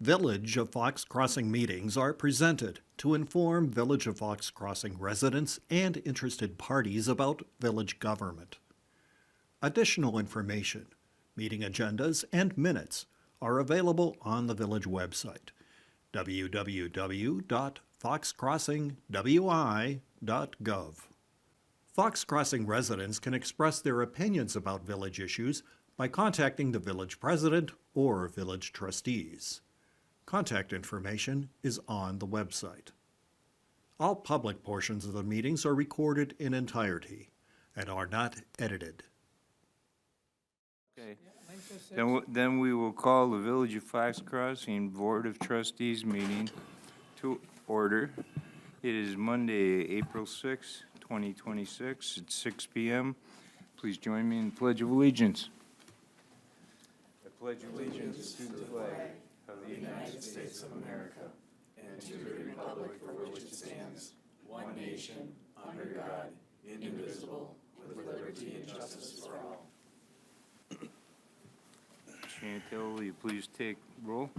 Village of Fox Crossing meetings are presented to inform Village of Fox Crossing residents and interested parties about village government. Additional information, meeting agendas, and minutes are available on the village website, www.foxcrossingwi.gov. Fox Crossing residents can express their opinions about village issues by contacting the village president or village trustees. Contact information is on the website. All public portions of the meetings are recorded in entirety and are not edited. Okay. Then we will call the Village of Fox Crossing Board of Trustees meeting to order. It is Monday, April 6, 2026 at 6 p.m. Please join me in the Pledge of Allegiance. I pledge allegiance to the flag of the United States of America and to the republic for which it stands, one nation, under God, indivisible, with liberty and justice for all. Chantel, will you please take roll?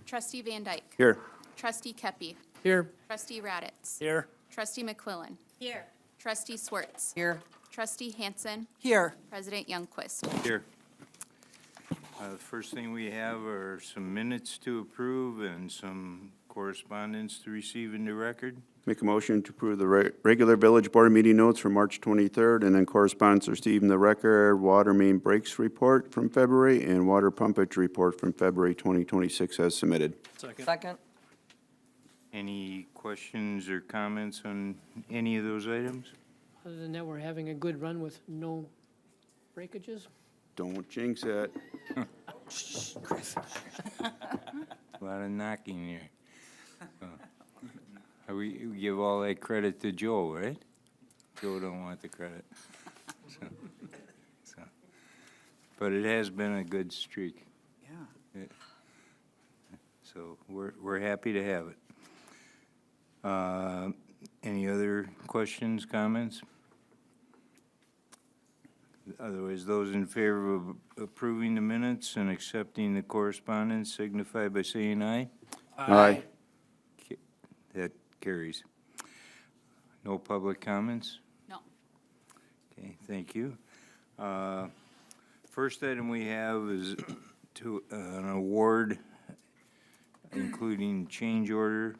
Trustee Van Dyke. Here. Trustee Kepi. Here. Trustee Raditz. Here. Trustee McQuillan. Here. Trustee Swartz. Here. Trustee Hansen. Here. President Youngquist. Here. The first thing we have are some minutes to approve and some correspondence to receive into record. Make a motion to approve the regular village board meeting notes for March 23rd, and then correspondence received in the record, water main breaks report from February, and water pumpage report from February 2026 as submitted. Second. Any questions or comments on any of those items? Other than that, we're having a good run with no breakages. Don't jinx it. A lot of knocking here. We give all that credit to Joe, right? Joe don't want the credit. So. But it has been a good streak. Yeah. So we're happy to have it. Any other questions, comments? Otherwise, those in favor of approving the minutes and accepting the correspondence signify by saying aye. Aye. That carries. No public comments? No. Okay, thank you. First item we have is to an award, including change order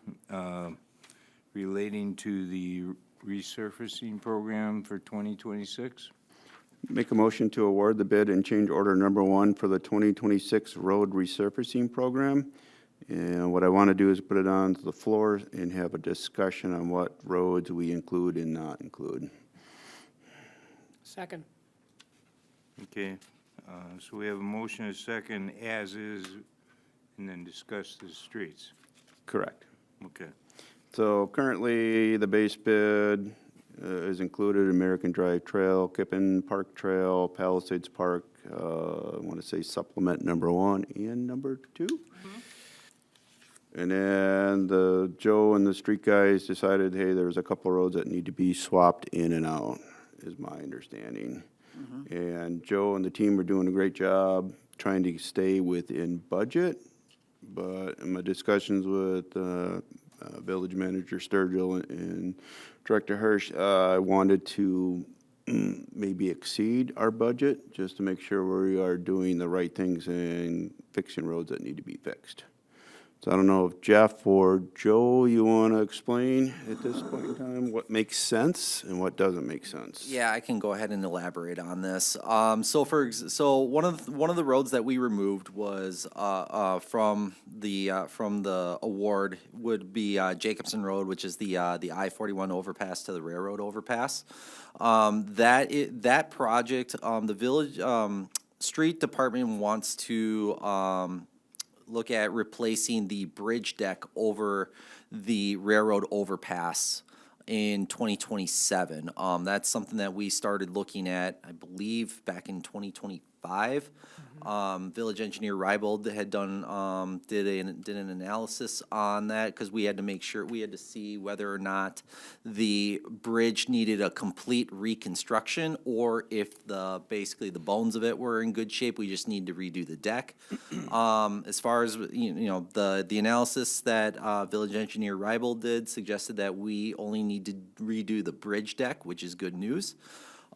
relating to the resurfacing program for 2026. Make a motion to award the bid and change order number 1 for the 2026 road resurfacing program. And what I want to do is put it on the floor and have a discussion on what roads we include and not include. Second. Okay, so we have a motion and a second as is, and then discuss the streets. Correct. Okay. So currently, the base bid is included American Drive Trail, Kippen Park Trail, Palisades Park, I want to say supplement number 1 and number 2. And then Joe and the street guys decided, hey, there's a couple roads that need to be swapped in and out, is my understanding. And Joe and the team are doing a great job trying to stay within budget, but in my discussions with Village Manager Sturgill and Director Hirsch, I wanted to maybe exceed our budget just to make sure we are doing the right things and fixing roads that need to be fixed. So I don't know if Jeff or Joe, you want to explain at this point in time what makes sense and what doesn't make sense? Yeah, I can go ahead and elaborate on this. So one of the roads that we removed was from the award would be Jacobson Road, which is the I-41 overpass to the railroad overpass. That project, the village street department wants to look at replacing the bridge deck over the railroad overpass in 2027. That's something that we started looking at, I believe, back in 2024. 5. Village engineer Rybold had did an analysis on that, because we had to make sure, we had to see whether or not the bridge needed a complete reconstruction, or if basically the bones of it were in good shape, we just need to redo the deck. As far as, the analysis that village engineer Rybold did suggested that we only need to redo the bridge deck, which is good news.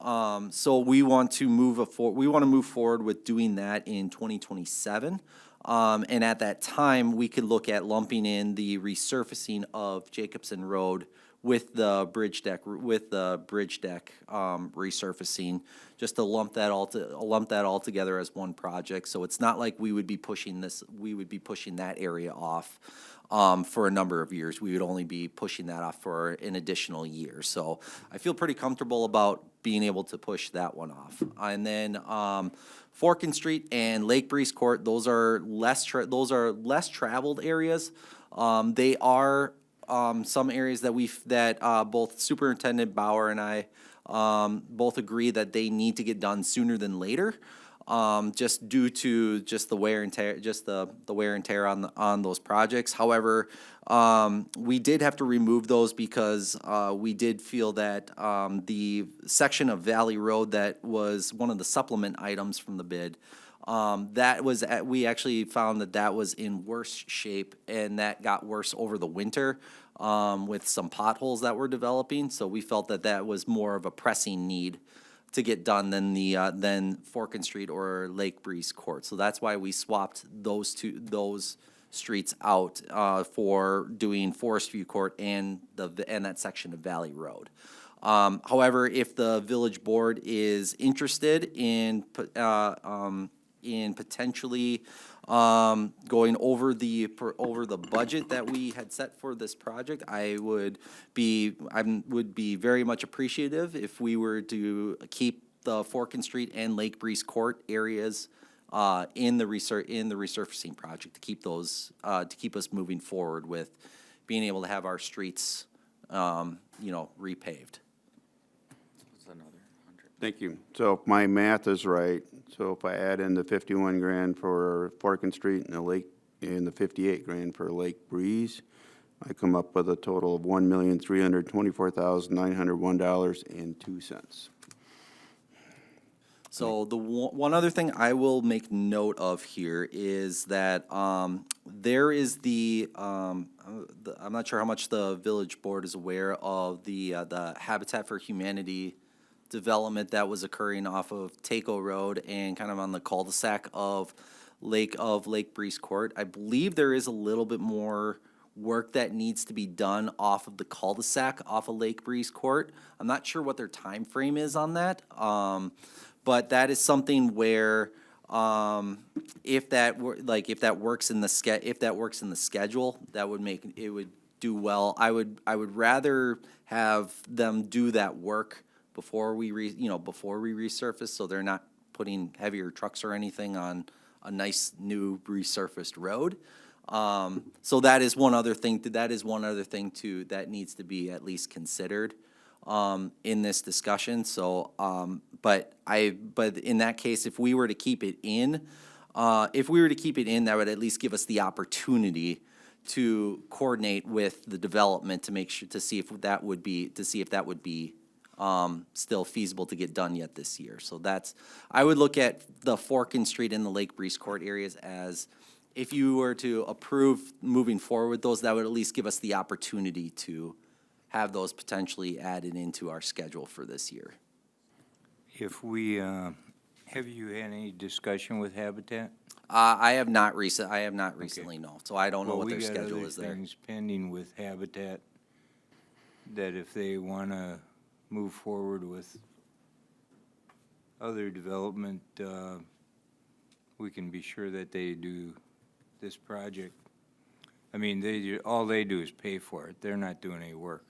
So we want to move forward with doing that in 2027. And at that time, we could look at lumping in the resurfacing of Jacobson Road with the bridge deck, resurfacing, just to lump that all together as one project. So it's not like we would be pushing that area off for a number of years. We would only be pushing that off for an additional year. So I feel pretty comfortable about being able to push that one off. And then Forkin Street and Lake Breeze Court, those are less traveled areas. They are some areas that both Superintendent Bauer and I both agree that they need to get done sooner than later. Just due to the wear and tear, the wear and tear on those projects. However, we did have to remove those because we did feel that the section of Valley Road that was one of the supplement items from the bid, we actually found that was in worse shape, and that got worse over the winter with some potholes that were developing. So we felt that was more of a pressing need to get done than Forkin Street or Lake Breeze Court. So that's why we swapped those streets out for doing Forest View Court and that section of Valley Road. However, if the village board is interested in potentially going over the budget that we had set for this project, I would be very much appreciative if we were to keep the Forkin Street and Lake Breeze Court areas in the resurfacing project, to keep those to keep us moving forward with being able to have our streets repaved. Thank you. So if my math is right, so if I add in the 51 grand for Forkin Street and the 58 grand for Lake Breeze, I come up with a total of $1,324,901.02. So the one other thing I will make note of here is that there is I'm not sure how much the village board is aware of the Habitat for Humanity development that was occurring off of Taco Road and kind of on the cul-de-sac of Lake Breeze Court. I believe there is a little bit more work that needs to be done off of the cul-de-sac off of Lake Breeze Court. I'm not sure what their time frame is on that, but that is something where if that works in the schedule, that would make it would do well. I would rather have them do that work before we resurface, so they're not putting heavier trucks or anything on a nice new resurfaced road. So that is one other thing that needs to be at least considered in this discussion. So, but in that case, if we were to keep it in, that would at least give us the opportunity to coordinate with the development to see if that would be still feasible to get done yet this year. So I would look at the Forkin Street and the Lake Breeze Court areas as, if you were to approve moving forward with those, that would at least give us the opportunity to have those potentially added into our schedule for this year. If we, have you had any discussion with Habitat? I have not recently, no. So I don't know what their schedule is there. We got other things pending with Habitat, that if they want to move forward with other development, we can be sure that they do this project. I mean, all they do is pay for it. They're not doing any work.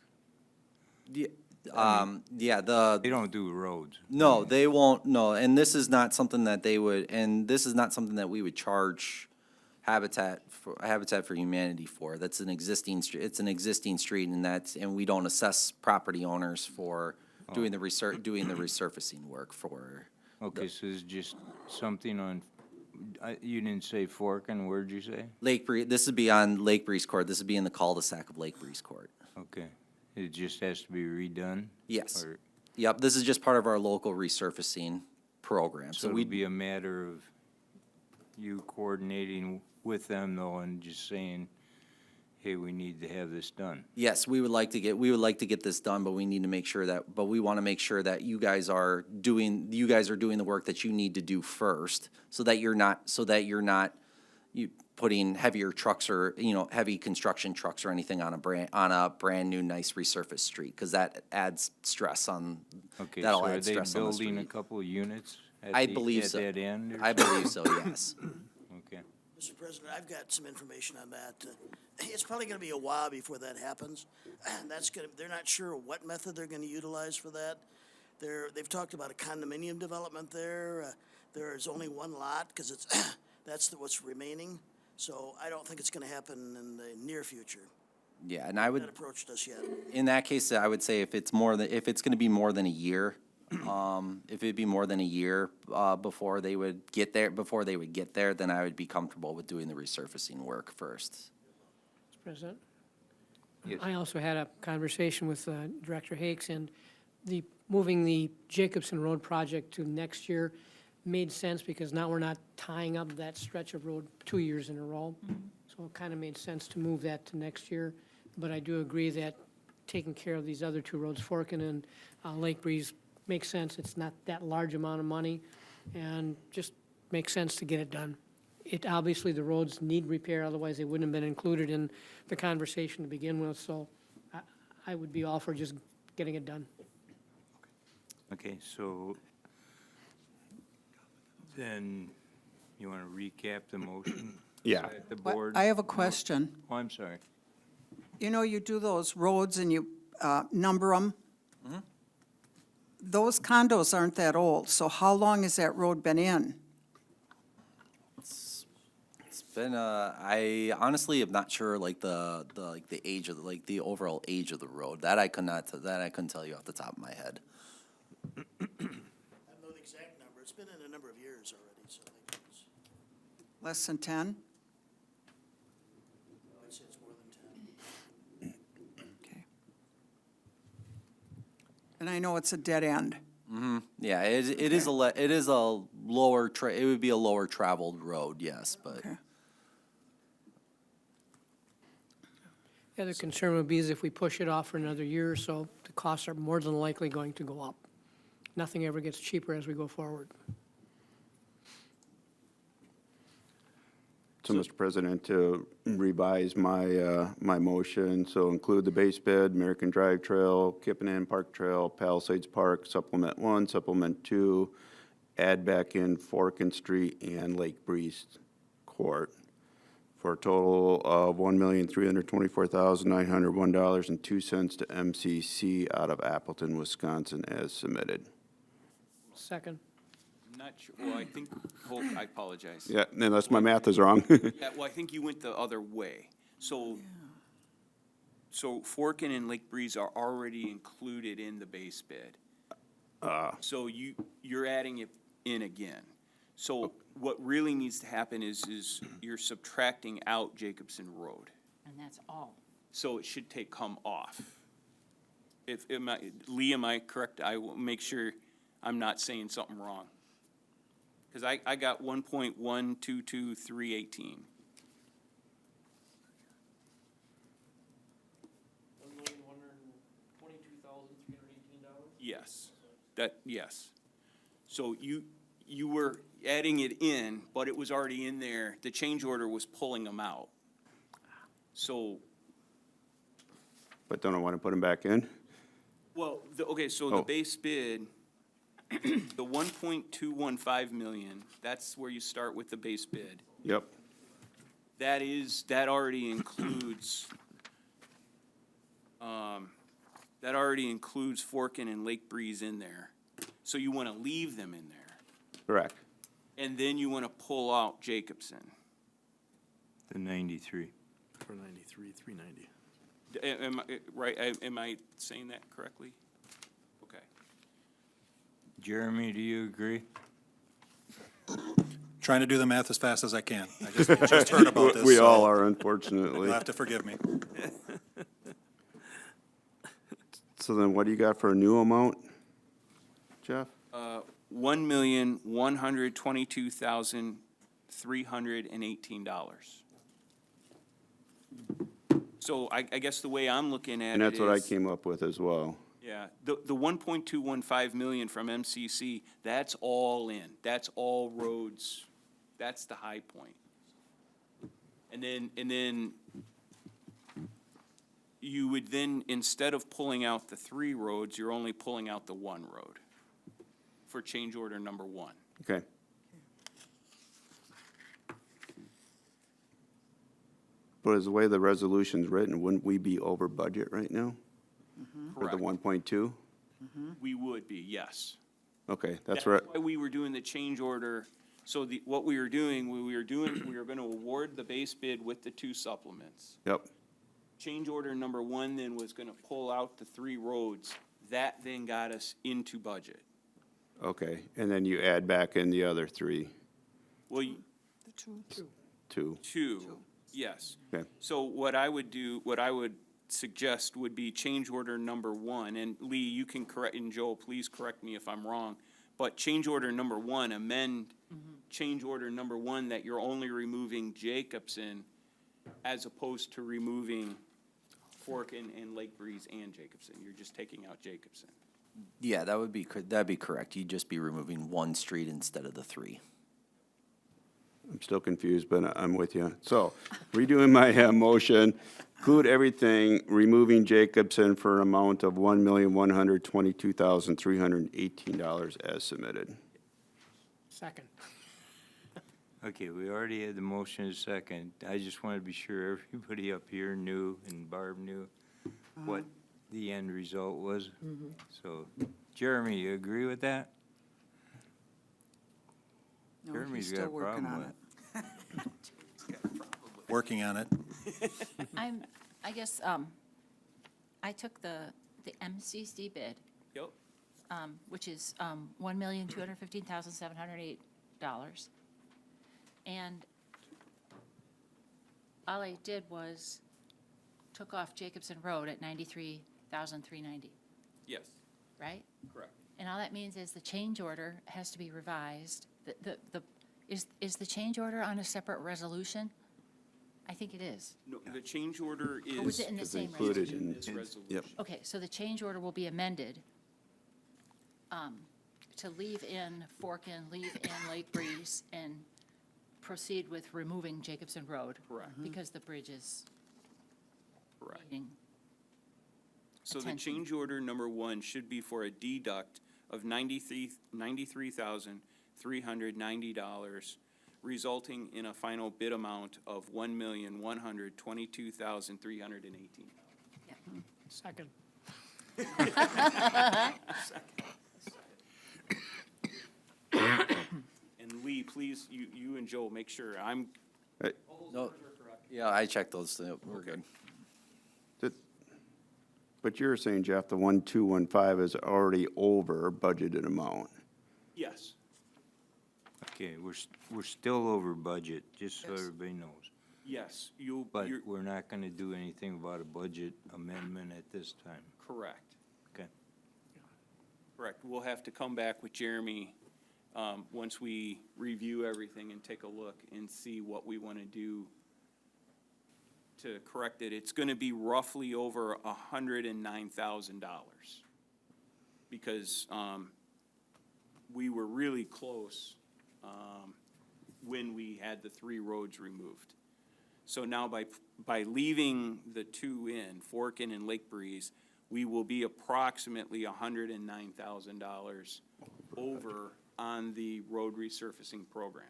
Yeah, They don't do roads. No, they won't, no, and this is not something that we would charge Habitat for Humanity for. That's an existing street, and we don't assess property owners for doing the resurfacing work for Okay, so it's just something on, you didn't say Forkin, where'd you say? Lake Breeze, this would be on Lake Breeze Court. This would be in the cul-de-sac of Lake Breeze Court. Okay, it just has to be redone? Yes. Or- Yep, this is just part of our local resurfacing program. So So it'll we, be a matter of you coordinating with them though and just saying, hey, we need to have this done. yes, we would like to get this done, but we need to make sure that, but we want to make sure that you guys are doing the work that you need to do first, so that you're not you putting heavier trucks or, heavy construction trucks or anything on a brand new, nice resurfaced street, because that adds stress on, Okay, so that'll are add they stress on the building a street. couple of units I believe so. at that end? Or I believe so, yes. Okay. Mr. President, I've got some information on that. It's probably gonna be a while before that happens. They're not sure what method they're gonna utilize for that. They've talked about a condominium development there. There is only one lot, because that's what's remaining. So I don't think it's gonna happen in the near future. Yeah, and I would, Not approached us yet. in that case, I would say if it's gonna be more than a year, if it'd be more than a year, before they would get there, then I would be comfortable with doing the resurfacing work first. Mr. President? Yes. I also had a conversation with Director Hakes, and moving the Jacobson Road project to next year made sense, because now we're not tying up that stretch of road 2 years in a row. So it kind of made sense to move that to next year. But I do agree that taking care of these other two roads, Forkin and Lake Breeze, makes sense. It's not that large amount of money, and just makes sense to get it done. Obviously, the roads need repair, otherwise they wouldn't have been included in the conversation to begin with, so I would be all for just getting it done. Okay, so then you want to recap the motion? Yeah. At the What- board? I have a question. Oh, I'm sorry. You know, you do those roads and you number them. Those condos aren't that old, so how long has that road been in? It's been, I honestly am not sure, like, the age of, the overall age of the road. That I couldn't tell you off the top of my head. I don't know the exact number. It's been in a number of years already, so I think Less than 10? I'd say it's more than 10. Okay. And I know it's a dead end. Yeah, it is a lower, it would be a lower traveled road, yes, but. Okay. The other concern would be is if we push it off for another year or so, the costs are more than likely going to go up. Nothing ever gets cheaper as we go forward. So, Mr. President, to revise my motion, so include the base bid, American Drive Trail, Kippanen Park Trail, Palisades Park, Supplement 1, Supplement 2, add back in Forkin Street and Lake Breeze Court for a total of $1,324,901.02 to MCC out of Appleton, Wisconsin, as submitted. Second. Not sure, well, I think, I apologize. Yeah, unless my math is wrong. Yeah, well, I think you went the other way. So Forkin and Lake Breeze are already included in the base bid. So you're adding it in again. So what really needs to happen is you're subtracting out Jacobson Road. And that's all. So it should come off. Lee, am I correct? I will make sure I'm not saying something wrong. Because I got 1.122318. Yes, yes. So you were adding it in, but it was already in there. The change order was pulling them out. So, But don't I want to put them back in? well, okay, so Oh. the base bid, the 1.215 million, that's where you start with the base bid. Yep. That already includes, Forkin and Lake Breeze in there. So you want to leave them in there. Correct. And then you want to pull out Jacobson. The 93. For 93, 390. Am I, right, am I saying that correctly? Okay. Jeremy, do you agree? Trying to do the math as fast as I can. I just heard about this. We so all are, unfortunately. You'll have to forgive me. So then what do you got for a new amount, Jeff? $1,122,318. So I guess the way I'm looking at it is. And that's what I came up with as well. Yeah, the 1.215 million from MCC, that's all in. That's all roads. That's the high point. And then you would then, instead of pulling out the 3 roads, you're only pulling out the 1 road for change order number 1. Okay. But as the way the resolution's written, wouldn't we be over budget right now? For the Correct. 1.2? We would be, yes. Okay, that's right. Why we were doing the change order. So what we were doing, we were going to award the base bid with the 2 supplements. Yep, Change order number 1 then was going to pull out the 3 roads. That then got us into budget. okay. And then you add back in the other 3, Well, The two. 2. 2, yes. Okay, So what I would suggest would be change order number 1, and Lee, you can correct, and Joe, please correct me if I'm wrong, but change order number 1, amend change order number 1 that you're only removing Jacobson as opposed to removing Forkin and Lake Breeze and Jacobson. You're just taking out Jacobson. Yeah, that'd be correct. You'd just be removing 1 street instead of the 3. I'm still confused, but I'm with you. So redoing my motion, include everything, removing Jacobson for an amount of $1,122,318 as submitted. Second. Okay, we already had the motion and second. I just want to be sure everybody up here knew and Barb knew what the end result was. So, Jeremy, you agree with that? No, Jeremy's he's got a still working problem on with it. Working on it. I guess, I took the MCC bid, Yep. which is, $1,215,708. And all I did was took off Jacobson Road at $93,390, Yes, right? correct. And all that means is the change order has to be revised. Is the change order on a separate resolution? I think it is. No, the change order is. Or was it in the It's same included resolution? in- This resolution. Yep. Okay, so the change order will be amended to leave in Forkin, leave in Lake Breeze, and proceed with removing Jacobson Road. Correct. Because the bridge is Correct. needing, So the attention. change order number 1 should be for a deduct of $93,390, resulting in a final bid amount of $1,122,318. Second. And Lee, please, you and Joe, make sure No, yeah, I checked those. We're good. But you're saying, Jeff, the 1215 is already over budgeted amount. yes. Okay, we're still over budget, just so everybody knows. Yes, But you're we're not going to do anything about a budget amendment at this time. correct. Okay. Correct. We'll have to come back with Jeremy, once we review everything and take a look and see what we want to do to correct it. It's going to be roughly over $109,000. Because, we were really close, when we had the 3 roads removed. So now by leaving the 2 in, Forkin and Lake Breeze, we will be approximately $109,000 over on the road resurfacing program.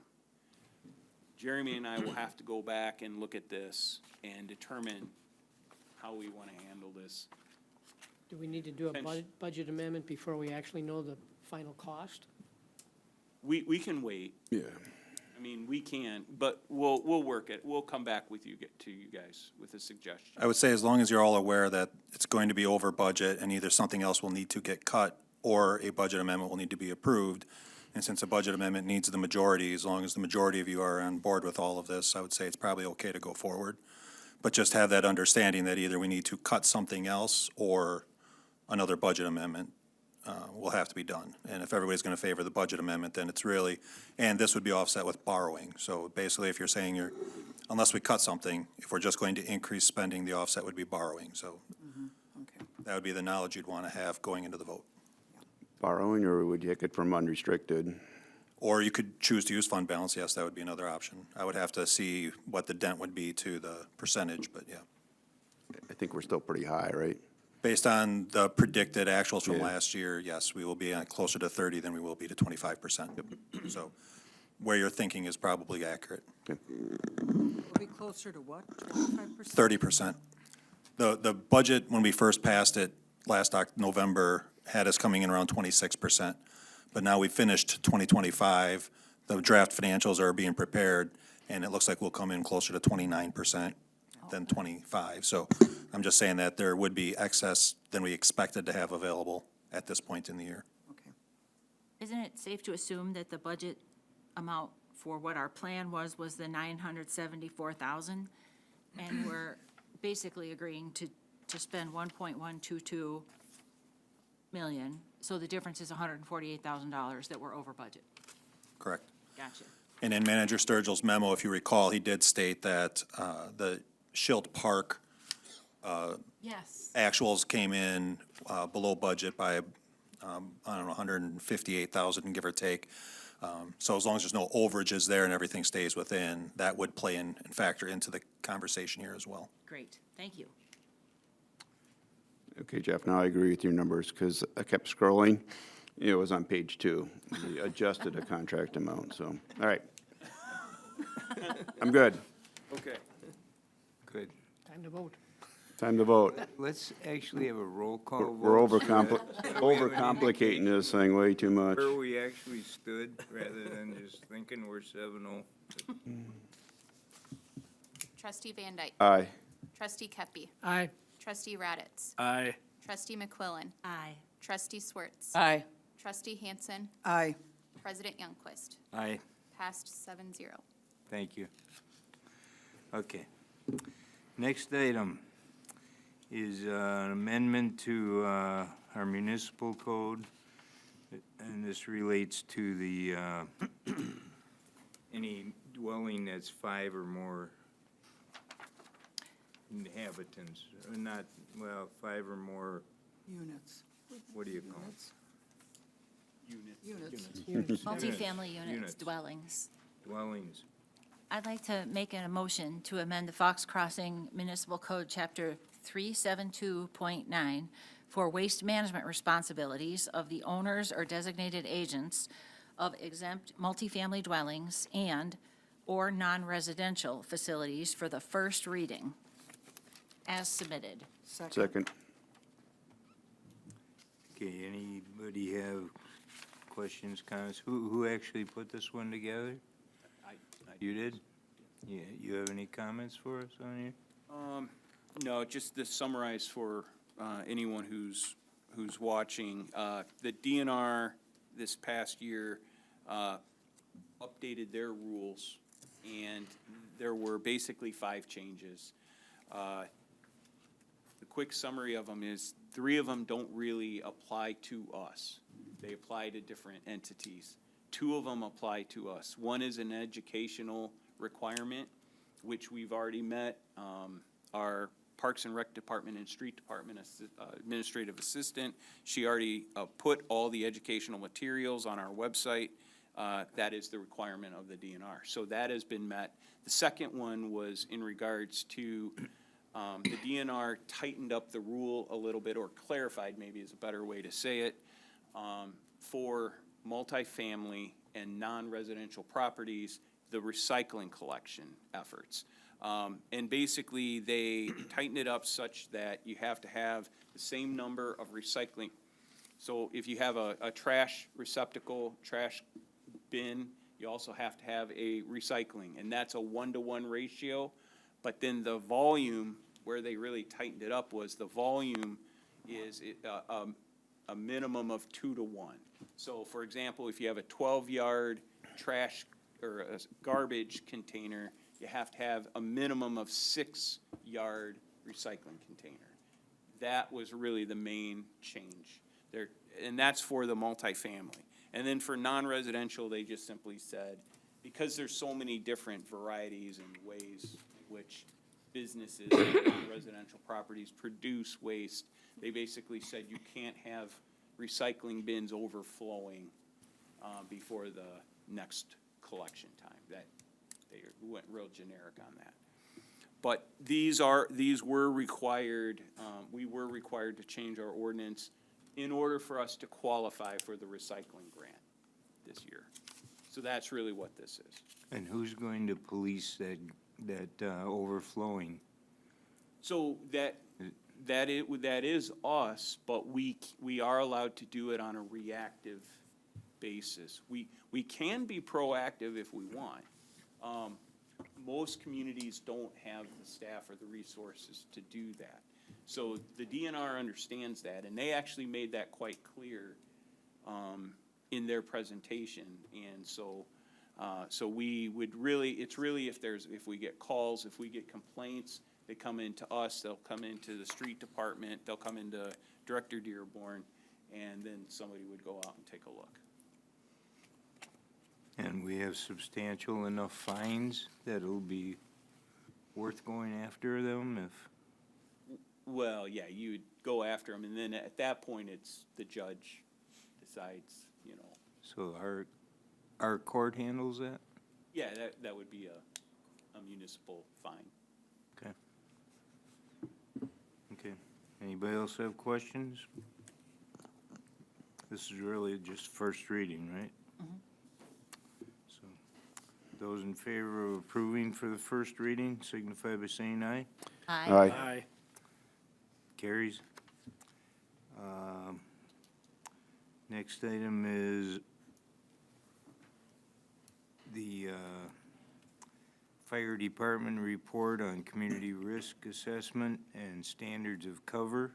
Jeremy and I will have to go back and look at this and determine how we want to handle this. Do we need to do a budget amendment before we actually know the final cost? We can wait. Yeah. I mean, we can, but we'll work it. We'll come back with you, to you guys with a suggestion. I would say as long as you're all aware that it's going to be over budget and either something else will need to get cut or a budget amendment will need to be approved, And since a budget amendment needs the majority, as long as the majority of you are on board with all of this, I would say it's probably okay to go forward. But just have that understanding that either we need to cut something else or another budget amendment will have to be done. And if everybody's going to favor the budget amendment, then it's really, and this would be offset with borrowing. So basically, if you're saying unless we cut something, if we're just going to increase spending, the offset would be borrowing. So Okay. that would be the knowledge you'd want to have going into the vote. Borrowing, or would you take it from unrestricted? Or you could choose to use fund balance, yes, that would be another option. I would have to see what the dent would be to the percentage, but yeah. I think we're still pretty high, right? Based on the predicted actuals from Yeah. last year, yes, we will be closer to 30 than we will be to 25%. So where you're thinking is probably accurate. We'll be closer to what, 25%? 30%. The budget, when we first passed it last November, had us coming in around 26%. But now we finished 2025, the draft financials are being prepared, and it looks like we'll come in closer to 29% than 25. So I'm just saying that there would be excess than we expected to have available at this point in the year. Okay. Isn't it safe to assume that the budget amount for what our plan was the 974,000? And we're basically agreeing to spend 1.122 million, so the difference is $148,000 that we're over budget. Correct. Gotcha. And in Manager Sturgill's memo, if you recall, he did state that the Schilt Park Yes. actuals came in below budget by, I don't know, 158,000, give or take. So as long as there's no overages there and everything stays within, that would play in and factor into the conversation here as well. Great, thank you. Okay, Jeff, now I agree with your numbers, because I kept scrolling. It was on page 2. We adjusted a contract amount, so, all right. I'm good. Okay. Good. Time to vote. Time to vote. Let's actually have a roll call vote. We're so that we have an overcomplicating this thing way too much. Where we actually stood, rather than just thinking we're 7-0. Trustee Van Dyke. Aye. Trustee Kepi. Aye. Trustee Raditz. Aye. Trustee McQuillan. Aye. Trustee Swerts. Aye. Trustee Hansen. Aye. President Youngquist. Aye. Passed 7-0. Thank you. Okay. Next item is an amendment to our municipal code, and this relates to the, any dwelling that's 5 or more inhabitants, not, well, 5 or more, Units. what do you call Units. Multifamily units, Units. dwellings. it? Dwellings. I'd like to make a motion to amend the Fox Crossing Municipal Code, Chapter 372.9, for waste management responsibilities of the owners or designated agents of exempt multifamily dwellings and/or non-residential facilities for the first reading, as submitted. Second. Okay, anybody have questions, comments? Who actually put this one together? You did? Yeah, you have any comments for us on here? No, just to summarize for anyone who's watching, the DNR this past year updated their rules, and there were basically 5 changes. The quick summary of them is 3 of them don't really apply to us. They apply to different entities. 2 of them apply to us. One is an educational requirement, which we've already met. Our Parks and Rec Department and Street Department administrative assistant, she already put all the educational materials on our website. That is the requirement of the DNR. So that has been met. The second one was in regards to the DNR tightened up the rule a little bit, or clarified maybe is a better way to say it, for multifamily and non-residential properties, the recycling collection efforts. And basically, they tightened it up such that you have to have the same number of recycling. So if you have a trash receptacle, trash bin, you also have to have a recycling, and that's a 1-to-1 ratio. But then the volume, where they really tightened it up, was the volume is a minimum of 2 to 1. So for example, if you have a 12-yard trash or a garbage container, you have to have a minimum of 6-yard recycling container. That was really the main change there, and that's for the multifamily. And then for non-residential, they just simply said, because there's so many different varieties and ways in which businesses and residential properties produce waste, they basically said you can't have recycling bins overflowing before the next collection time. That, they went real generic on that. But these were required, we were required to change our ordinance in order for us to qualify for the recycling grant this year. So that's really what this is. And who's going to police that overflowing? So that is us, but we are allowed to do it on a reactive basis. We can be proactive if we want. Most communities don't have the staff or the resources to do that. So the DNR understands that, and they actually made that quite clear in their presentation. And so, so we would really, it's really if we get calls, if we get complaints, they come into us, they'll come into the street department, they'll come into Director Dearborn, and then somebody would go out and take a look. And we have substantial enough fines that it'll be worth going after them if? Well, yeah, you would go after them, and then at that point, it's the judge decides, you know. So our court handles that? Yeah, that would be a municipal fine. Okay. Okay. Anybody else have questions? This is really just first reading, right? So, those in favor of approving for the first reading signify by saying aye. Aye. Carries. Next item is the Fire Department report on community risk assessment and standards of cover.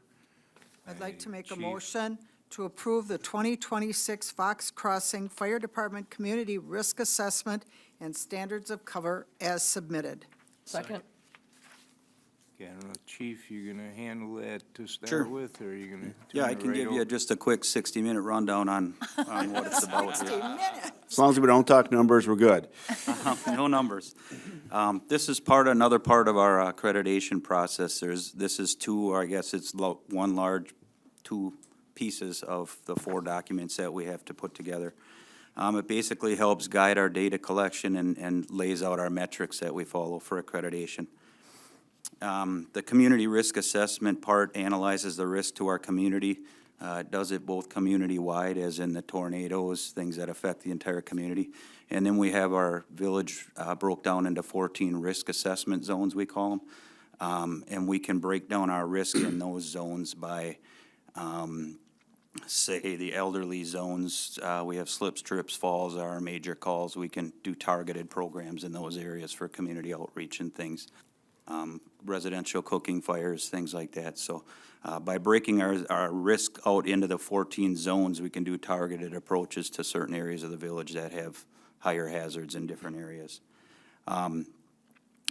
I'd like to make a Chief. motion to approve the 2026 Fox Crossing Fire Department Community Risk Assessment and Standards of Cover as submitted. Second. Okay, I don't know, Chief, you're gonna handle that to Sure. start with, or are you gonna? Yeah, turn I it can right give you over? just a quick 60-minute rundown on what it's about here. 60 minutes. As long as we don't talk numbers, we're good. No numbers. This is another part of our accreditation process. This is two, or I guess it's one large, two pieces of the 4 documents that we have to put together. It basically helps guide our data collection and lays out our metrics that we follow for accreditation. The community risk assessment part analyzes the risk to our community. It does it both community-wide, as in the tornadoes, things that affect the entire community. And then we have our village broke down into 14 risk assessment zones, we call them. And we can break down our risk in those zones by, say, the elderly zones. We have slips, trips, falls are our major calls. We can do targeted programs in those areas for community outreach and things. Residential cooking fires, things like that. So by breaking our risk out into the 14 zones, we can do targeted approaches to certain areas of the village that have higher hazards in different areas.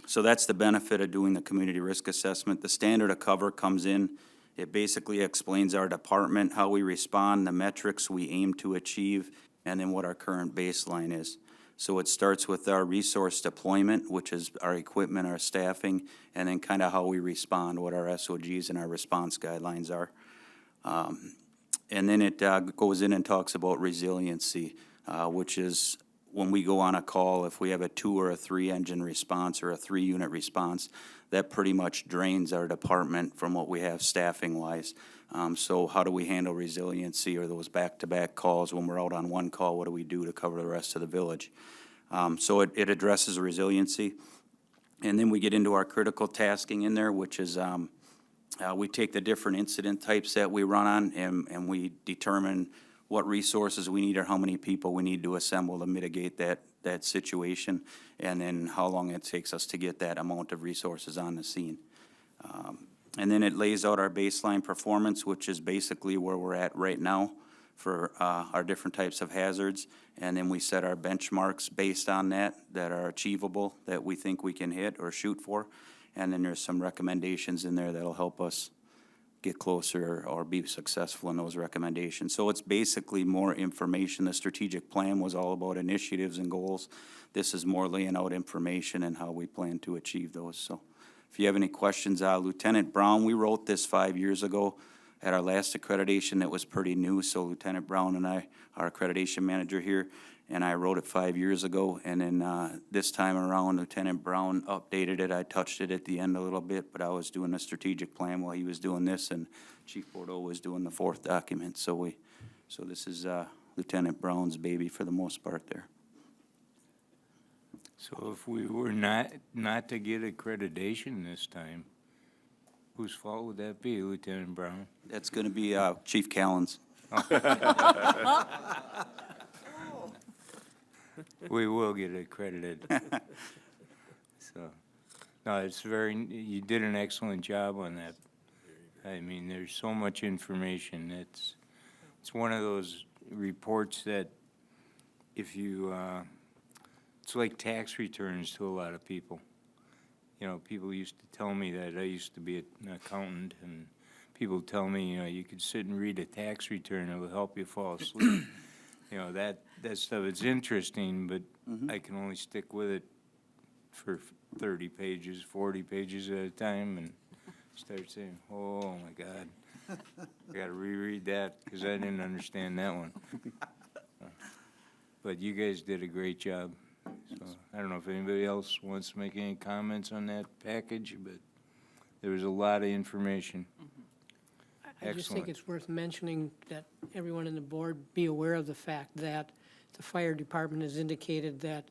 So that's the benefit of doing the community risk assessment. The standard of cover comes in. It basically explains our department, how we respond, the metrics we aim to achieve, and then what our current baseline is. So it starts with our resource deployment, which is our equipment, our staffing, and then kind of how we respond, what our SOGs and our response guidelines are. And then it goes in and talks about resiliency, which is when we go on a call, if we have a 2 or a 3 engine response or a 3 unit response, that pretty much drains our department from what we have staffing wise. So how do we handle resiliency or those back-to-back calls when we're out on one call? What do we do to cover the rest of the village? So it addresses resiliency. And then we get into our critical tasking in there, which is we take the different incident types that we run on and we determine what resources we need or how many people we need to assemble to mitigate that situation, and then how long it takes us to get that amount of resources on the scene. And then it lays out our baseline performance, which is basically where we're at right now for our different types of hazards. And then we set our benchmarks based on that are achievable, that we think we can hit or shoot for. And then there's some recommendations in there that'll help us get closer or be successful in those recommendations. So it's basically more information. The strategic plan was all about initiatives and goals. This is more laying out information and how we plan to achieve those. So if you have any questions, Lieutenant Brown, we wrote this 5 years ago at our last accreditation. It was pretty new, so Lieutenant Brown and I, our accreditation manager here, and I wrote it 5 years ago. And then this time around, Lieutenant Brown updated it. I touched it at the end a little bit, but I was doing a strategic plan while he was doing this, and Chief Bordeaux was doing the fourth document. So this is Lieutenant Brown's baby for the most part there. So if we were not to get accreditation this time, whose fault would that be, Lieutenant Brown? That's going to be Chief Callen's. We will get accredited. So, no, it's you did an excellent job on that. I mean, there's so much information. It's one of those reports that if you, it's like tax returns to a lot of people. You know, people used to tell me that. I used to be an accountant, and people tell me, you know, you could sit and read a tax return, it will help you fall asleep. You know, that stuff, it's interesting, but I can only stick with it for 30 pages, 40 pages at a time, and start saying, oh my God, I gotta reread that, because I didn't understand that one. But you guys did a great job. So I don't know if anybody else wants to make any comments on that package, but there was a lot of information. I just think it's worth mentioning that everyone in the board be aware of the fact that the fire department has indicated that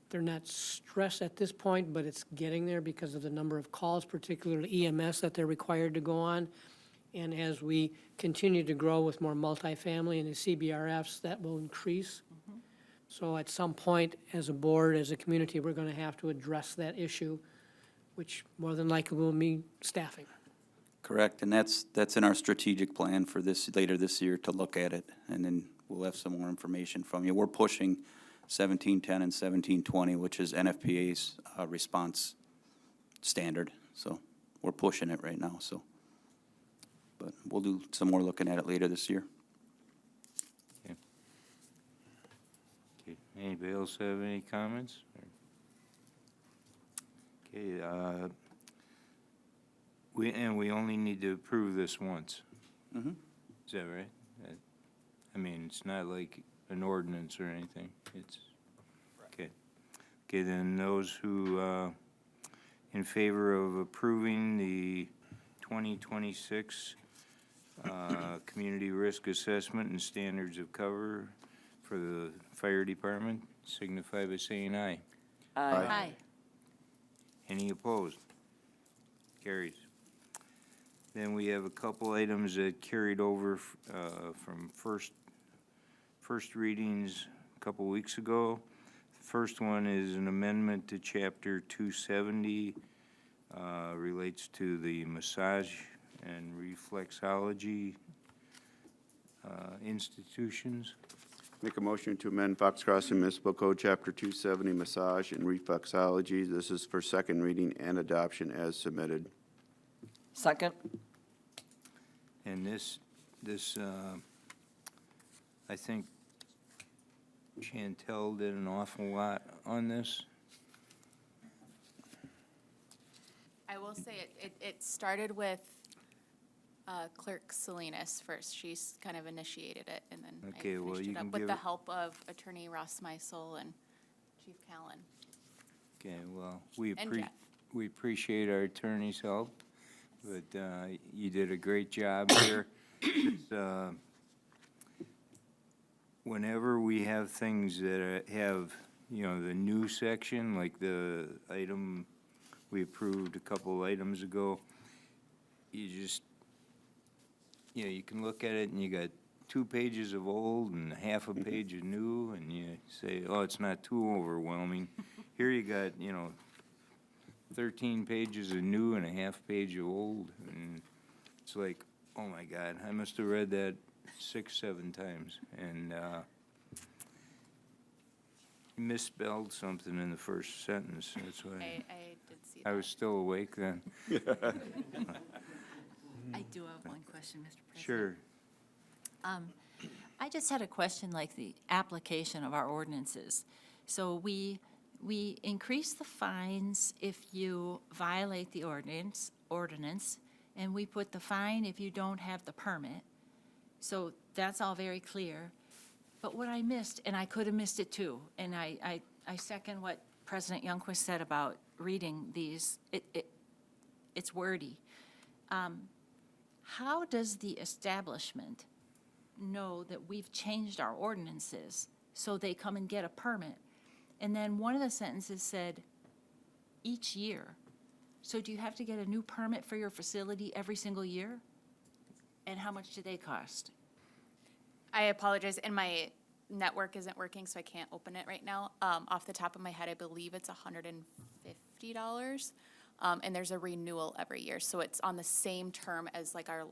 they're not stressed at this point, but it's getting there because of the number of calls, particularly EMS, that they're required to go on. And as we continue to grow with more multifamily and the CBRFs, that will increase. So at some point, as a board, as a community, we're going to have to address that issue, which more than likely will mean staffing. Correct, and that's in our strategic plan for later this year to look at it, and then we'll have some more information from you. We're pushing 1710 and 1720, which is NFPA's response standard, so we're pushing it right now, so. But we'll do some more looking at it later this year. Okay. Anybody else have any comments? Okay, we only need to approve this once. Is that right? I mean, it's not like an ordinance or anything. It's, okay. Okay, then those who, in favor of approving the 2026 Community Risk Assessment and Standards of Cover for the fire department, signify by saying aye. Aye. Any opposed? Carries. Then we have a couple items that carried over from first readings a couple weeks ago. The first one is an amendment to Chapter 270, relates to the massage and reflexology institutions. Make a motion to amend Fox Crossing Municipal Code, Chapter 270, massage and reflexology. This is for second reading and adoption as submitted. Second. And this, I think Chantel did an awful lot on this. I will say it started with Clerk Salinas first. She's kind of initiated it, and then I Okay, well, finished you it can up with give the it- help of Attorney Ross Meisel and Chief Callen. Okay, well, And Jeff. we appreciate our attorney's help, but you did a great job here. Whenever we have things that have, you know, the new section, like the item we approved a couple items ago, you just, you know, you can look at it and you got 2 pages of old and half a page of new, and you say, oh, it's not too overwhelming. Here you got, you know, 13 pages of new and a half page of old, and it's like, oh my God, I must have read that 6, 7 times, and misspelled something in the first sentence, that's why. I did see that. I was still awake then. I do have one question, Mr. President. Sure. I just had a question, like the application of our ordinances. So we increase the fines if you violate the ordinance, and we put the fine if you don't have the permit. So that's all very clear. But what I missed, and I could have missed it too, and I second what President Youngquist said about reading these, it's wordy. How does the establishment know that we've changed our ordinances so they come and get a permit? And then one of the sentences said, each year. So do you have to get a new permit for your facility every single year? And how much do they cost? I apologize, and my network isn't working, so I can't open it right now. Off the top of my head, I believe it's $150. And there's a renewal every year, so it's on the same term as like our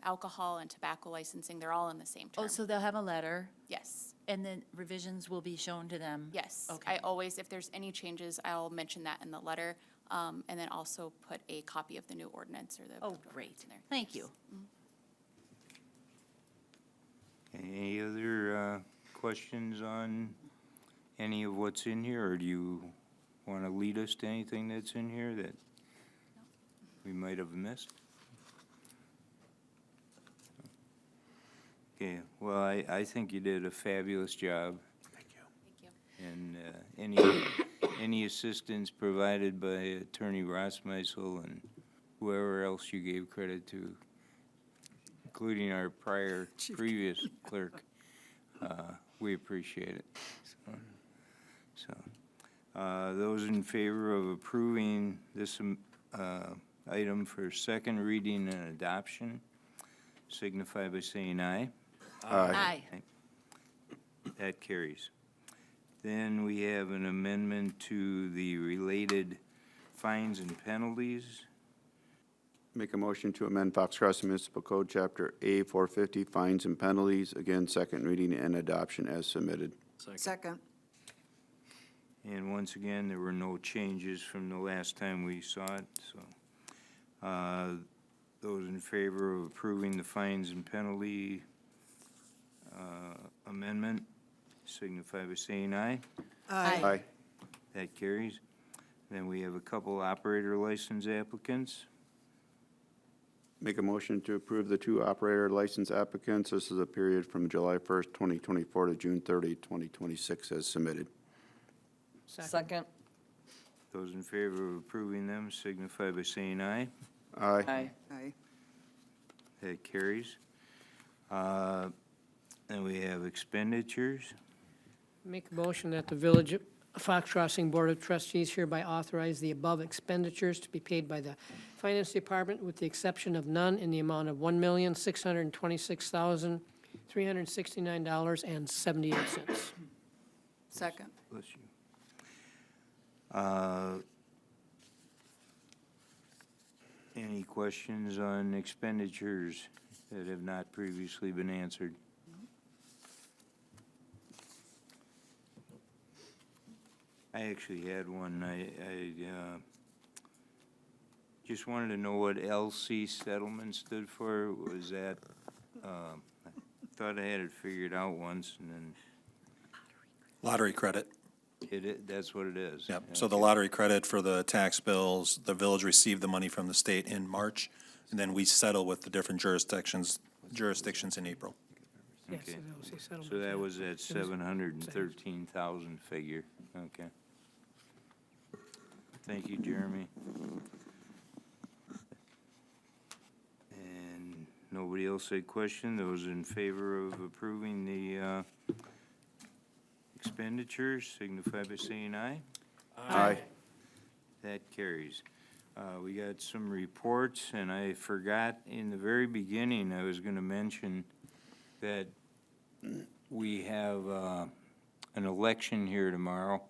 alcohol and tobacco licensing. They're all in the same term. Oh, so they'll have a letter, Yes, and then revisions will be shown to them? yes. Okay. I always, if there's any changes, I'll mention that in the letter, and then also put a copy of the new ordinance or the. Oh, approved great. ordinance in there. Thank you. Any other questions on any of what's in here, or do you want to lead us to anything that's in here that we might have missed? Okay, well, I think you did a fabulous job. Thank you. And any assistance provided by Attorney Rossmeisel and whoever else you gave credit to, including our previous clerk, we appreciate it. Those in favor of approving this item for second reading and adoption signify by saying aye. Aye. That carries. Then we have an amendment to the related fines and penalties. Make a motion to amend Fox Crossing Municipal Code, Chapter A 450, fines and penalties. Again, second reading and adoption as submitted. Second. And once again, there were no changes from the last time we saw it, so. Those in favor of approving the fines and penalty amendment signify by saying aye. Aye. That carries. Then we have a couple operator license applicants. Make a motion to approve the 2 operator license applicants. This is a period from July 1st, 2024 to June 30, 2026 as submitted. Second. Those in favor of approving them signify by saying aye. Aye. Aye. That carries. Then we have expenditures. Make a motion that the Village of Fox Crossing Board of Trustees hereby authorize the above expenditures to be paid by the Finance Department with the exception of none in the amount of $1,626,369.78. Second. Bless you. Any questions on expenditures that have not previously been answered? I actually had one. I just wanted to know what LC settlement stood for. Was that, I thought I had it figured out once, and then Lottery credit. that's what it is. Yep. So the lottery credit for the tax bills, the village received the money from the state in March, and then we settle with the different jurisdictions in April. Yes, Okay. that was a settlement, So yeah. that was that 713,000 figure, okay. Thank you, Jeremy. And nobody else had question, those in favor of approving the expenditures signify by saying aye. Aye. That carries. We got some reports, and I forgot in the very beginning, I was gonna mention that we have an election here tomorrow,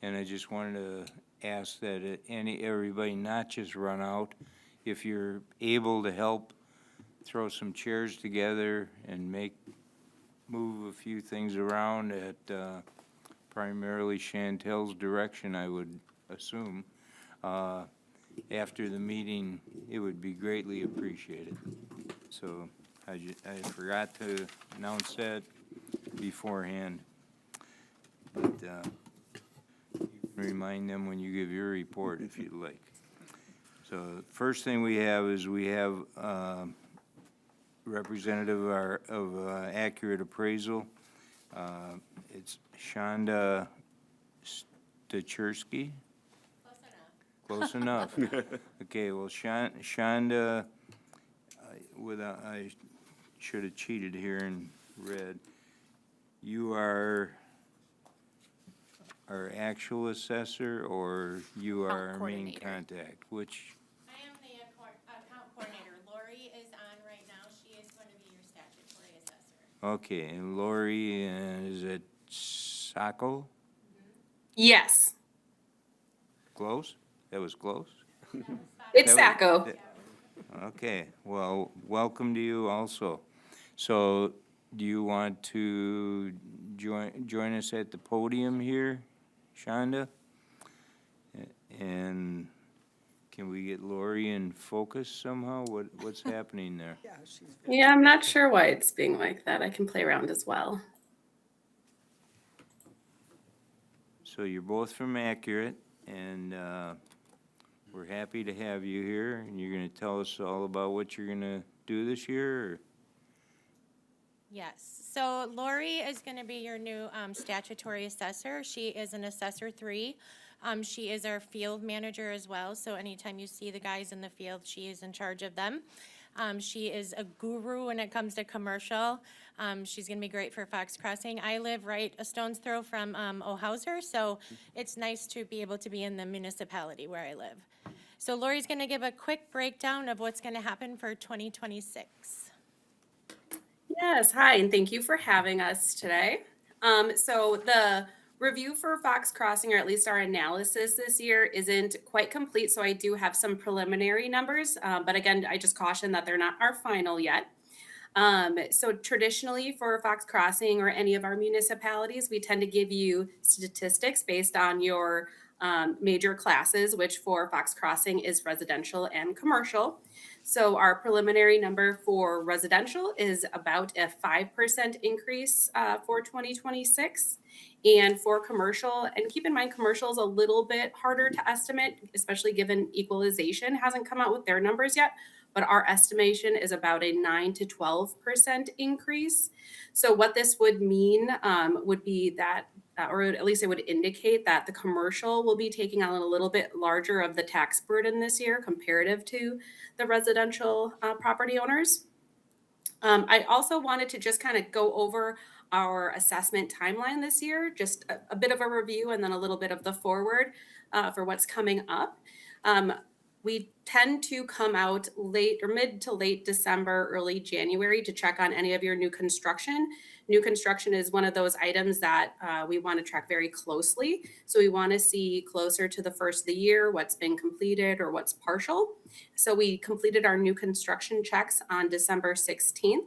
and I just wanted to ask that everybody not just run out. If you're able to help throw some chairs together and move a few things around at primarily Chantel's direction, I would assume, after the meeting, it would be greatly appreciated. So I forgot to announce that beforehand. But you can remind them when you give your report if you'd like. So first thing we have is representative of Accurate Appraisal. It's Shonda Stachersky? Close enough. Okay, well, Shonda, I should have cheated here and read. You are our actual assessor, or you are our main coordinator. contact? Which, I am the account coordinator. Lori is on right now. She is going to be your statutory assessor. okay, and Lori, is it Sacco? Yes, Close? That was close? it's That was- Sacco. Okay, well, welcome to you also. So, do you want to join us at the podium here, Shonda? And can we get Lori in focus somehow? What's happening there? Yeah, I'm not sure why it's being like that. I can play around as well. So you're both from Accurate, and we're happy to have you here, and you're gonna tell us all about what you're gonna do this year, or? Yes. So Lori is going to be your new statutory assessor. She is an assessor 3. She is our field manager as well. So anytime you see the guys in the field, she is in charge of them. She is a guru when it comes to commercial. She's going to be great for Fox Crossing. I live right a stone's throw from Ohauser, so it's nice to be able to be in the municipality where I live. So Lori's going to give a quick breakdown of what's going to happen for 2026. Yes, hi, and thank you for having us today. So the review for Fox Crossing, or at least our analysis this year, isn't quite complete. So I do have some preliminary numbers, but again, I just caution that they're not our final yet. So traditionally for Fox Crossing or any of our municipalities, we tend to give you statistics based on your major classes, which for Fox Crossing is residential and commercial. So our preliminary number for residential is about a 5% increase for 2026. And for commercial, and keep in mind, commercial is a little bit harder to estimate, especially given equalization hasn't come out with their numbers yet. But our estimation is about a 9 to 12% increase. So what this would mean would be that, or at least it would indicate that the commercial will be taking on a little bit larger of the tax burden this year comparative to the residential property owners. I also wanted to just kind of go over our assessment timeline this year, just a bit of a review and then a little bit of the forward for what's coming up. We tend to come out late or mid to late December, early January to check on any of your new construction. New construction is one of those items that we want to track very closely. So we want to see closer to the first of the year what's been completed or what's partial. So we completed our new construction checks on December 16th.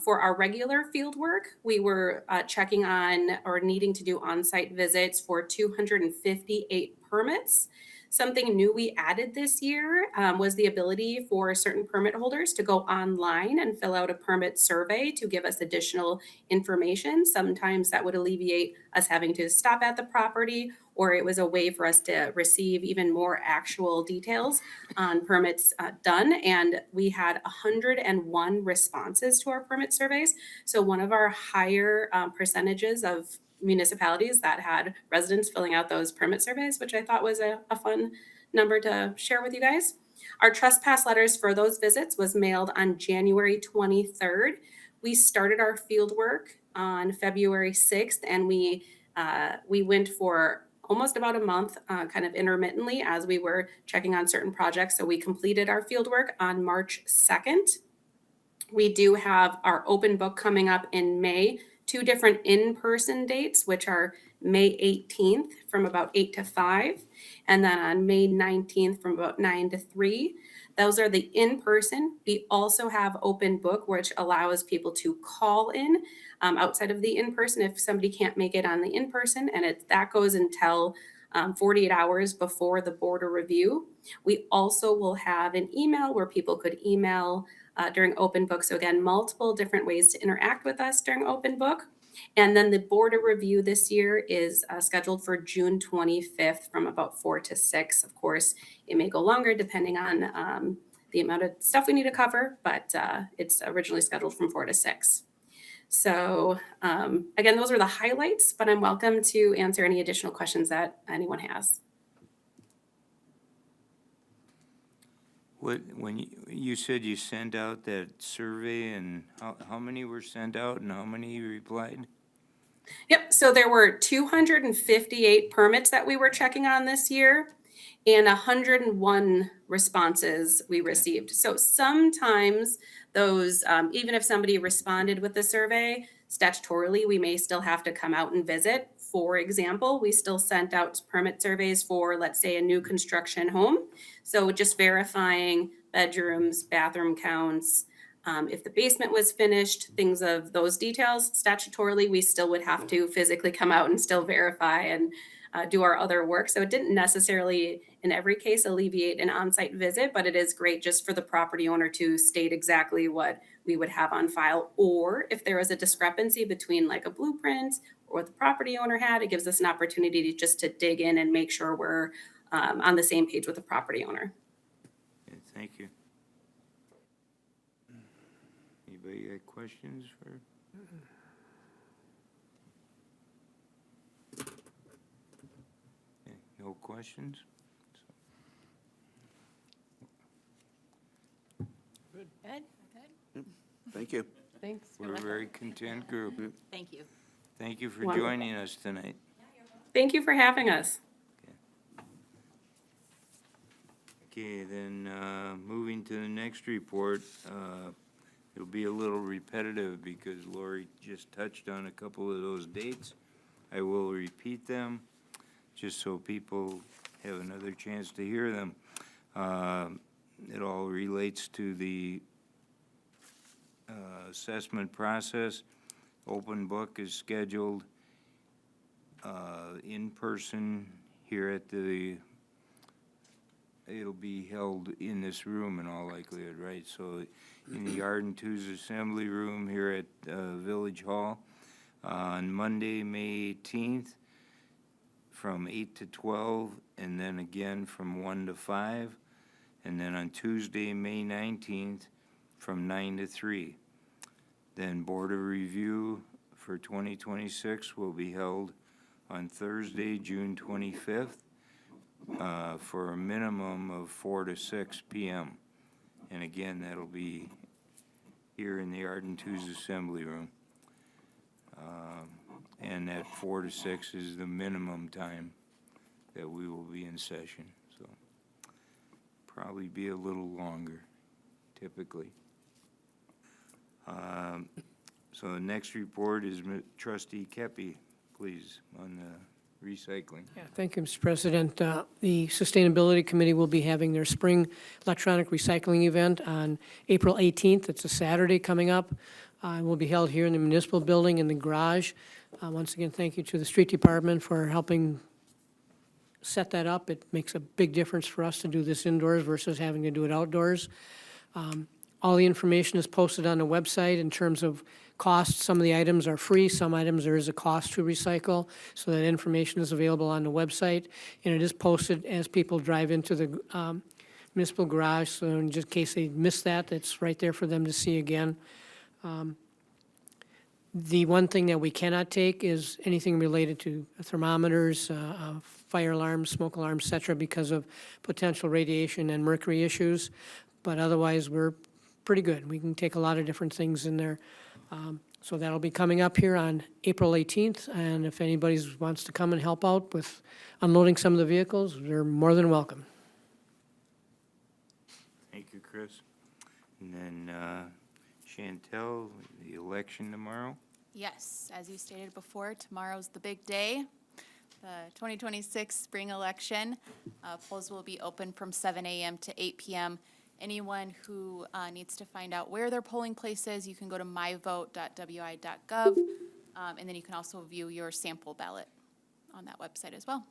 For our regular field work, we were checking on or needing to do on-site visits for 258 permits. Something new we added this year was the ability for certain permit holders to go online and fill out a permit survey to give us additional information. Sometimes that would alleviate us having to stop at the property, or it was a way for us to receive even more actual details on permits done. And we had 101 responses to our permit surveys. So one of our higher percentages of municipalities that had residents filling out those permit surveys, which I thought was a fun number to share with you guys. Our trespass letters for those visits was mailed on January 23rd. We started our field work on February 6th, and we went for almost about a month, kind of intermittently as we were checking on certain projects. So we completed our field work on March 2nd. We do have our open book coming up in May two different in-person dates, which are May 18th from about 8 to 5, and then on May 19th from about 9 to 3. Those are the in-person. We also have open book, which allows people to call in outside of the in-person if somebody can't make it on the in-person, and that goes until 48 hours before the board of review. We also will have an email where people could email during open book. So again, multiple different ways to interact with us during open book. And then the board of review this year is scheduled for June 25th from about 4 to 6. Of course, it may go longer depending on the amount of stuff we need to cover, but it's originally scheduled from 4 to 6. So again, those are the highlights, but I'm welcome to answer any additional questions that anyone has. When you said you sent out that survey, and how many were sent out and how many replied? Yep, so there were 258 permits that we were checking on this year and 101 responses we received. So sometimes those, even if somebody responded with the survey, statutorily, we may still have to come out and visit. For example, we still sent out permit surveys for, let's say, a new construction home. So just verifying bedrooms, bathroom counts, if the basement was finished, things of those details. Statutorily, we still would have to physically come out and still verify and do our other work. So it didn't necessarily, in every case, alleviate an on-site visit, but it is great just for the property owner to state exactly what we would have on file. Or if there was a discrepancy between like a blueprint or what the property owner had, it gives us an opportunity to dig in and make sure we're on the same page with the property owner. Okay, thank you. Anybody got questions for? Okay, no questions? Good. Thank you. Thanks. We're a very content group. Thank you. Thank you for Wonderful. joining us tonight. Thank you for having us. Okay, then, moving to the next report, it'll be a little repetitive because Lori just touched on a couple of those dates. I will repeat them, just so people have another chance to hear them. It all relates to the assessment process. Open book is scheduled in person here at it'll be held in this room in all likelihood, right? So in the Arden Twos Assembly Room here at Village Hall on Monday, May 18th from 8 to 12, and then again from 1 to 5, and then on Tuesday, May 19th from 9 to 3. Then Board of Review for 2026 will be held on Thursday, June 25th, for a minimum of 4 to 6 p.m. And again, that'll be here in the Arden Twos Assembly Room. And that 4 to 6 is the minimum time that we will be in session, so probably be a little longer, typically. So the next report is Trustee Kepi, please, on the recycling. Yeah, thank you, Mr. President. The Sustainability Committee will be having their spring electronic recycling event on April 18th. It's a Saturday coming up. It will be held here in the municipal building in the garage. Once again, thank you to the street department for helping set that up. It makes a big difference for us to do this indoors versus having to do it outdoors. All the information is posted on the website in terms of costs. Some of the items are free, some items there is a cost to recycle, so that information is available on the website. And it is posted as people drive into the municipal garage, so in just case they miss that, it's right there for them to see again. The one thing that we cannot take is anything related to thermometers, fire alarms, smoke alarms, et cetera, because of potential radiation and mercury issues. But otherwise, we're pretty good. We can take a lot of different things in there. So that'll be coming up here on April 18th, and if anybody wants to come and help out with unloading some of the vehicles, they're more than welcome. Thank you, Chris. And then Chantel, the election tomorrow? Yes, as you stated before, tomorrow's the big day, the 2026 spring election. Polls will be open from 7 a.m. to 8 p.m. Anyone who needs to find out where their polling place is, you can go to myvote.wi.gov, and then you can also view your sample ballot on that website as well.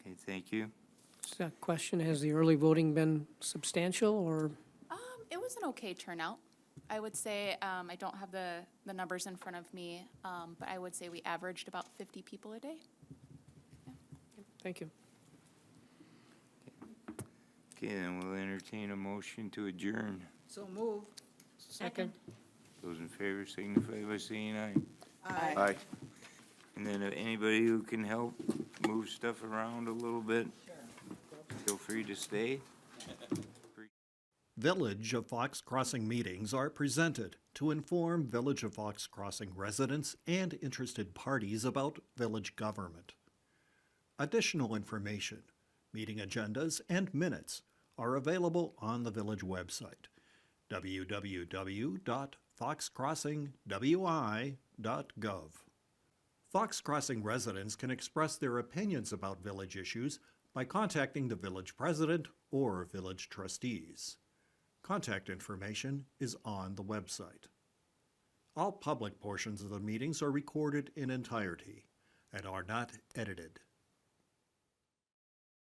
Okay, thank you. Just a question, has the early voting been substantial, or? It was an okay turnout. I would say, I don't have the numbers in front of me, but I would say we averaged about 50 people a day. Thank you. Okay, then we'll entertain a motion to adjourn. So moved. Second. Those in favor signify by saying aye. Aye. And then if anybody who can help move stuff around a little bit, feel free to stay. Village of Fox Crossing meetings are presented to inform Village of Fox Crossing residents and interested parties about village government. Additional information, meeting agendas, and minutes are available on the village website, www.foxcrossingwi.gov. Fox Crossing residents can express their opinions about village issues by contacting the village president or village trustees. Contact information is on the website. All public portions of the meetings are recorded in entirety and are not edited.